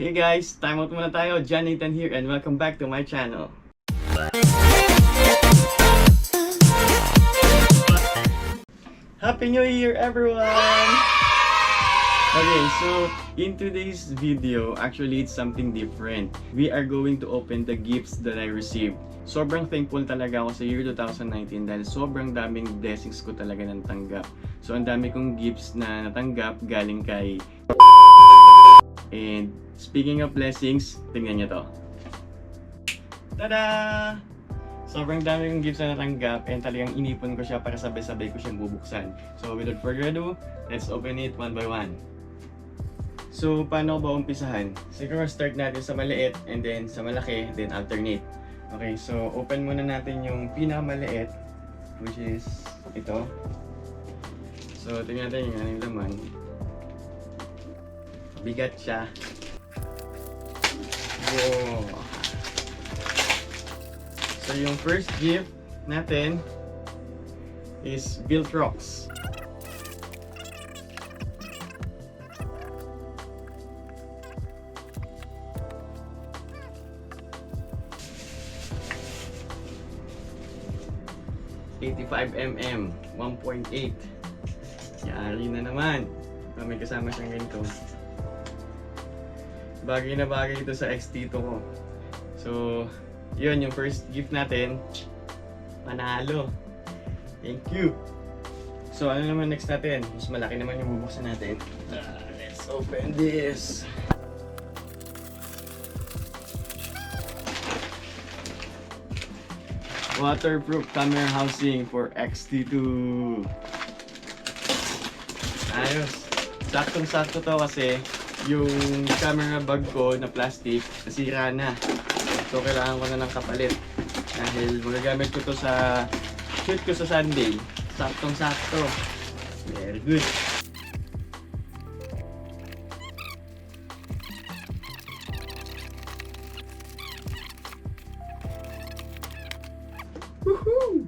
Hey guys, time out muna tayo. John Nathan here and welcome back to my channel. Happy New Year everyone! Okay, so in today's video, actually it's something different. We are going to open the gifts that I received. Sobrang thankful talaga ako sa year 2019 dahil sobrang daming blessings ko talaga nang tanggap. So ang dami kong gifts na natanggap galing kay... And speaking of blessings, tingnan nyo to. Tada! Sobrang dami kong gifts na natanggap and talagang inipon ko siya para sabay-sabay ko siyang bubuksan. So without further ado, let's open it one by one. So paano ba umpisahan? Siguro start natin sa maliit and then sa malaki, then alternate. Okay, so open muna natin yung pinakamaliit, which is ito. So tingnan natin yung anong laman. Bigat siya. Wow. So yung first gift natin is Viltrox. $85mm 1.8. Yari na naman. May kasama siyang ganito. Bagay na bagay ito sa XT3 ko. So, yun yung first gift natin. Panalo. Thank you. So, ano naman next natin? Mas malaki naman yung bubuksan natin. Let's open this. Waterproof camera housing for XT2. Ayos. Saktong-sakto to kasi yung camera bag ko na plastic nasira na. So kailangan ko na ng kapalit. Dahil magagamit ko to sa shoot ko sa Sunday. Saktong-sakto. Very good. Woohoo!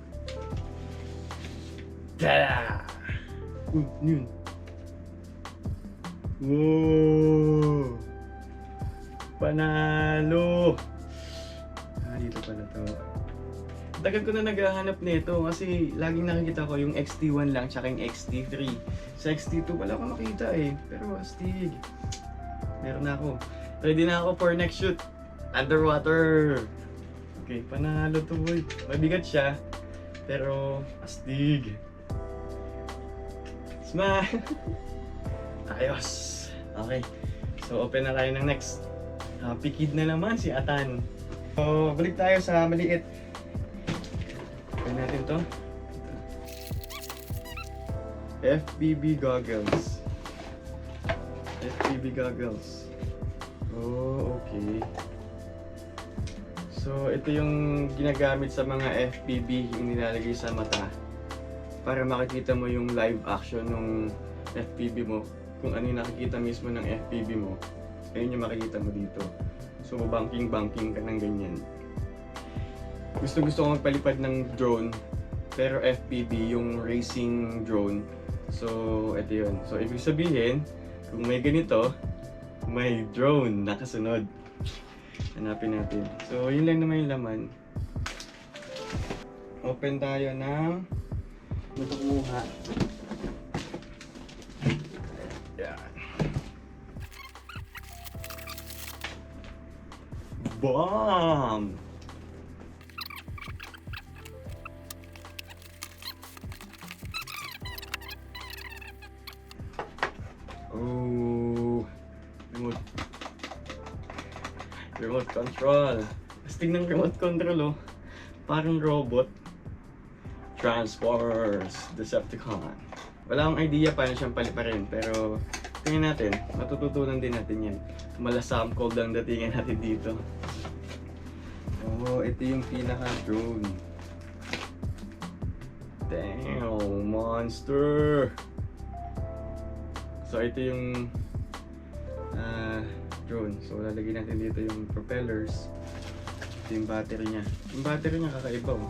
Tada! Yun. Wow! Panalo! Dito pala to. Tagal ko na naghahanap nito kasi laging nakikita ko yung XT1 lang tsaka yung XT3. Sa XT2 wala ko makita eh. Pero astig. Meron na ako. Ready na ako for next shoot. Underwater! Okay, panalo to boy. Mabigat siya, pero astig. Smile! Ayos! Okay, so open na tayo ng next. Happy kid na naman si Atan. So, balik tayo sa maliit. Open natin to. FPV goggles. FPV goggles. Oh, okay. So, ito yung ginagamit sa mga FPV, yung nilalagay sa mata para makikita mo yung live action ng FPV mo. Kung ano yung nakikita mismo ng FPV mo, ayun yung makikita mo dito. So, banking-banking ka ng ganyan. Gusto ko magpalipad ng drone, pero FPV, yung racing drone. So, ito yun. So, ibig sabihin, kung may ganito, may drone nakasunod. Hanapin natin. So, yun lang naman yung laman. Open tayo ng kumuha. Yan. Bomb! Oh, remote control. Astig ng remote control oh. Parang robot. Transformers, Decepticon. Wala akong idea paano siyang paliparin pero tingnan natin, matututunan din natin yan. Malasam cold ang datingan natin dito. Oh, ito yung pinaka-drone. Damn, monster! So ito yung drone. So lalagyan natin dito yung propellers. Ito yung battery niya. Yung battery niya kakaiba oh.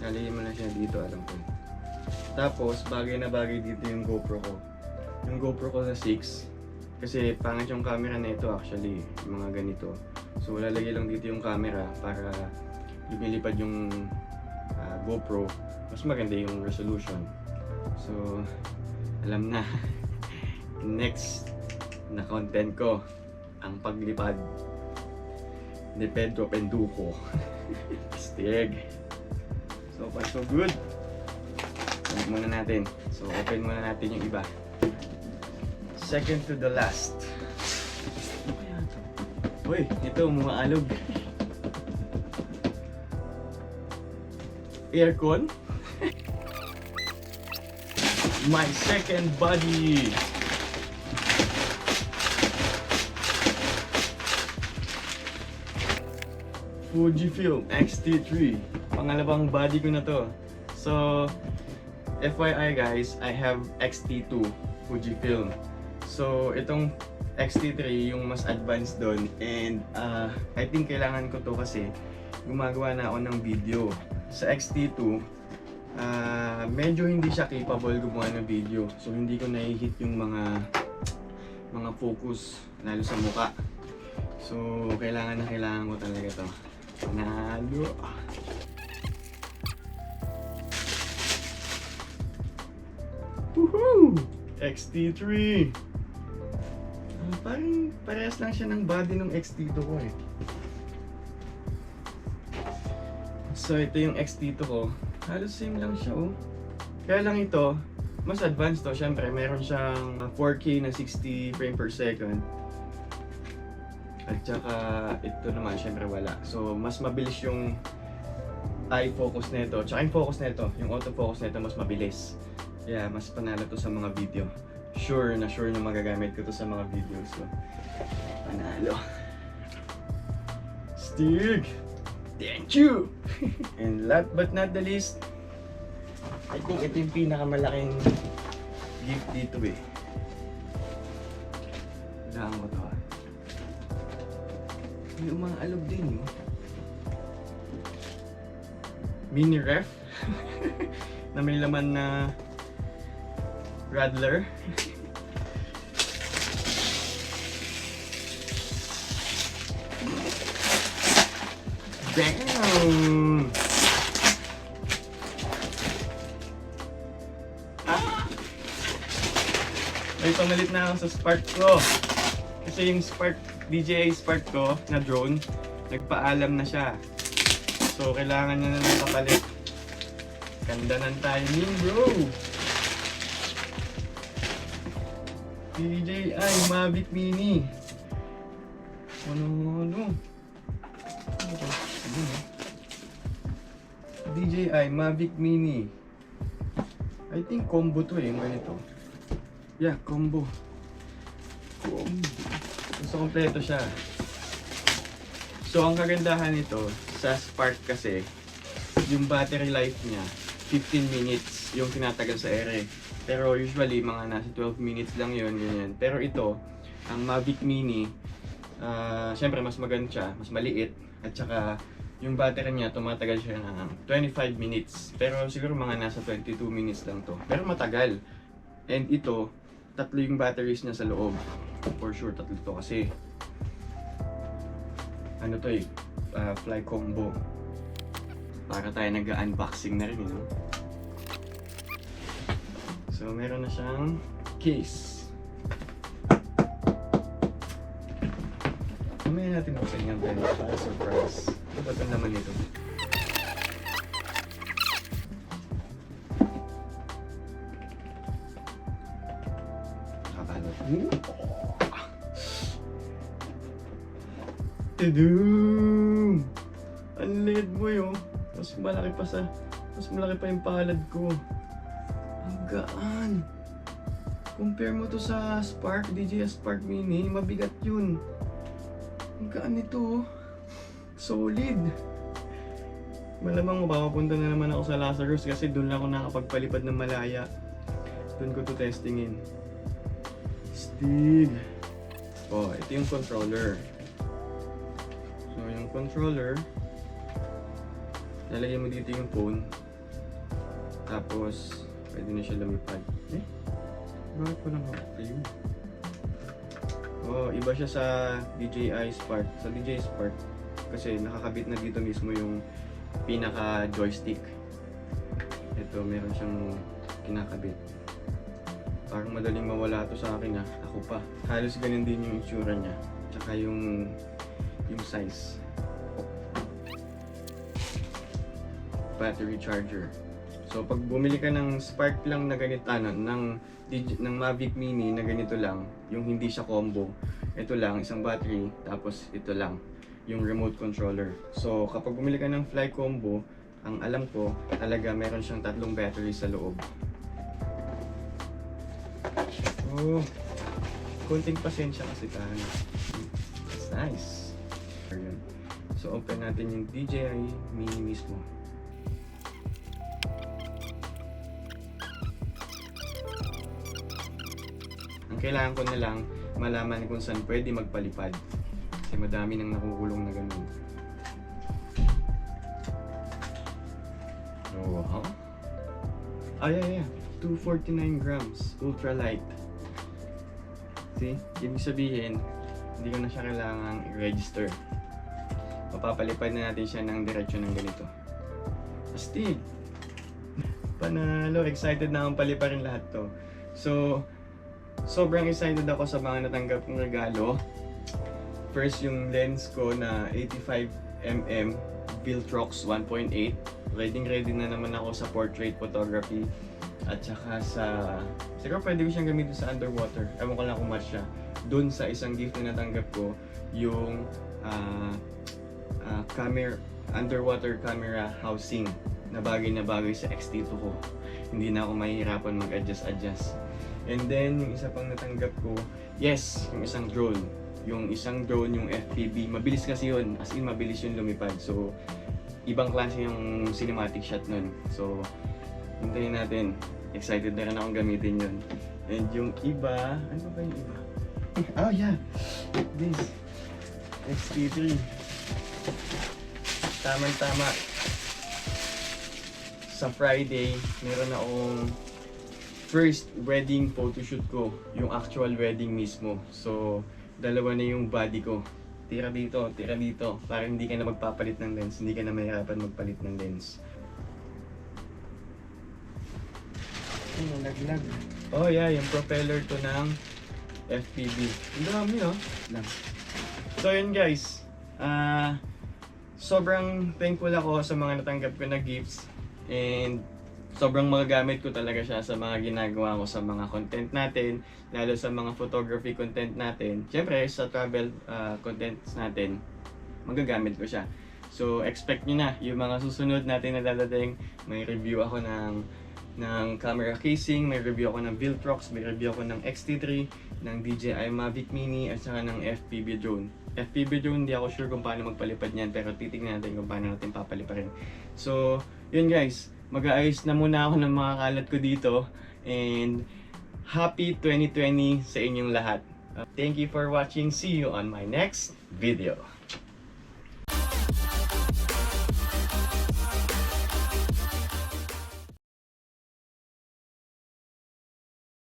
Lalagyan mo na siya dito, alam ko. Tapos bagay na bagay dito yung GoPro ko. Yung GoPro ko sa 6 Kasi pangit yung camera na ito actually, yung mga ganito. So lalagay lang dito yung camera para lumilipad yung GoPro. Mas maganda yung resolution. So alam na, next na content ko ang paglipad ni Pedro Penduko. Stig. So far so good. Open muna natin. So open muna natin yung iba. Second to the last. Ano kaya ito? Uy, ito umaalog. Aircon. My second body. Fujifilm XT3. Pangalawang body ko na to. So, FYI guys, I have XT2 Fujifilm. So, itong XT3 yung mas advanced doon. And I think kailangan ko to kasi gumagawa na ako ng video. Sa XT2, medyo hindi siya capable gumawa ng video. So, hindi ko na-hit yung mga focus, lalo sa muka. So, kailangan ko talaga to. Nalo. Woohoo! XT3. Parang parehas lang siya ng body ng XT2 ko eh. So ito yung XT2 ko. Halos same lang siya oh. Kaya lang ito, mas advanced to. Syempre meron siyang 4K na 60 frame per second. At saka ito naman syempre wala. So mas mabilis yung eye focus nito. Tsaka yung focus nito, yung autofocus nito mas mabilis. Kaya mas panalo to sa mga video. Sure na magagamit ko to sa mga videos. So panalo. Stig! Thank you! And last but not the least, I think ito yung pinakamalaking gift dito eh. Kailangan ko to ah. May umaalog din no? Mini ref na may laman na Radler. Damn! May pamalit na ako sa Spark ko. Kasi yung DJI Spark ko na drone, nagpaalam na siya. So kailangan niya na ng kapalit. Ganda ng timing bro! DJI Mavic Mini. Ano? DJI Mavic Mini. I think combo to eh, yung ganito. Yeah, combo. So kompleto siya. So ang kagandahan nito sa Spark kasi, yung battery life niya 15 minutes yung tinatagal sa ere. Pero usually mga nasa 12 minutes lang yun, ganyan. Pero ito, ang Mavic Mini, syempre mas maganda siya, mas maliit. At saka yung battery niya tumatagal siya ng 25 minutes. Pero siguro mga nasa 22 minutes lang to. Pero matagal. And ito, tatlo yung batteries niya sa loob. For sure, tatlo to kasi ano to eh, fly combo. Para tayo nag-unboxing na rin, you know? So, meron na siyang case. Mamaya natin buksan yung pen para surprise. Ano ba ito naman ito? Kabalot. Tudum! Ang liit mo yun. Mas malaki pa yung palad ko. Ang gaan. Compare mo to sa Spark, DJI Spark Mini, mabigat yun. Ang gaan nito. Solid. Malamang mapapapunta na naman ako sa Lazarus kasi doon lang ako nakapagpalipad ng malaya. Doon ko to testingin. Stig. Oh, ito yung controller. So yung controller, lalagyan mo dito yung phone. Tapos, pwede na siya lumipad. Bakit ko lang ako? Ayun. Oh, iba siya sa DJI Spark. Sa DJI Spark kasi nakakabit na dito mismo yung pinaka joystick. Ito meron siyang kinakabit. Parang madaling mawala to sa akin Ako pa. Halos ganun din yung itsura niya. Tsaka yung size. Battery charger. So pag bumili ka ng Spark lang na ganito, ng Mavic Mini na ganito lang, yung hindi siya combo, ito lang, isang battery, tapos ito lang, yung remote controller. So kapag bumili ka ng Fly Combo, ang alam ko, talaga meron siyang 3 battery sa loob. Oh, konting pasensya kasi tayo. That's nice. So open natin yung DJI Mini mismo. Ang kailangan ko na lang malaman kung saan pwede magpalipad. Kasi madami nang nakukulong na ganun. Oh, wow. Yeah. 249 grams. Ultra light. See? Ibig sabihin, hindi ko na siya kailangang i-register. Mapapalipad na natin siya ng diretsyo ng ganito. Astig! Panalo! Excited na akong paliparin lahat to. So, sobrang excited ako sa mga natanggap kong regalo. First, yung lens ko na 85mm Viltrox 1.8. Ready na naman ako sa portrait photography. At saka siguro pwede ko siyang gamitin sa underwater. Ewan ko lang kung match siya. Doon sa isang gift na natanggap ko, yung underwater camera housing na bagay sa XT3 ko. Hindi na ako mahihirapan mag-adjust. And then, yung isa pang natanggap ko, yes, yung isang drone. Yung FPV, mabilis kasi yun. As in, mabilis yung lumipad. So, ibang klase yung cinematic shot nun. So, hintayin natin. Excited na rin akong gamitin yun. And yung iba, ano ba yung iba? Oh yeah! This XT3. Tama. Sa Friday, meron akong first wedding photoshoot ko. Yung actual wedding mismo. So, dalawa na yung body ko. Tira dito. Para hindi ka na magpapalit ng lens. Hindi ka na mahirapan magpalit ng lens. Naglag. Oh yeah, yung propeller to ng FPV. Ang dami So yun guys. Sobrang thankful ako sa mga natanggap ko na gifts. And sobrang magagamit ko talaga siya sa mga ginagawa ko sa mga content natin, lalo sa mga photography content natin. Siyempre, sa travel contents natin, magagamit ko siya. So, expect nyo na yung mga susunod natin na dadating. May review ako ng camera casing, may review ako ng Viltrox, may review ako ng XT3, ng DJI Mavic Mini, at saka ng FPV Drone. FPV Drone, hindi ako sure kung paano magpalipad niyan, pero titignan natin kung paano natin papaliparin. So, yun guys. Mag-aayos na muna ako ng mga kalat ko dito, and happy 2020 sa inyong lahat. Thank you for watching. See you on my next video.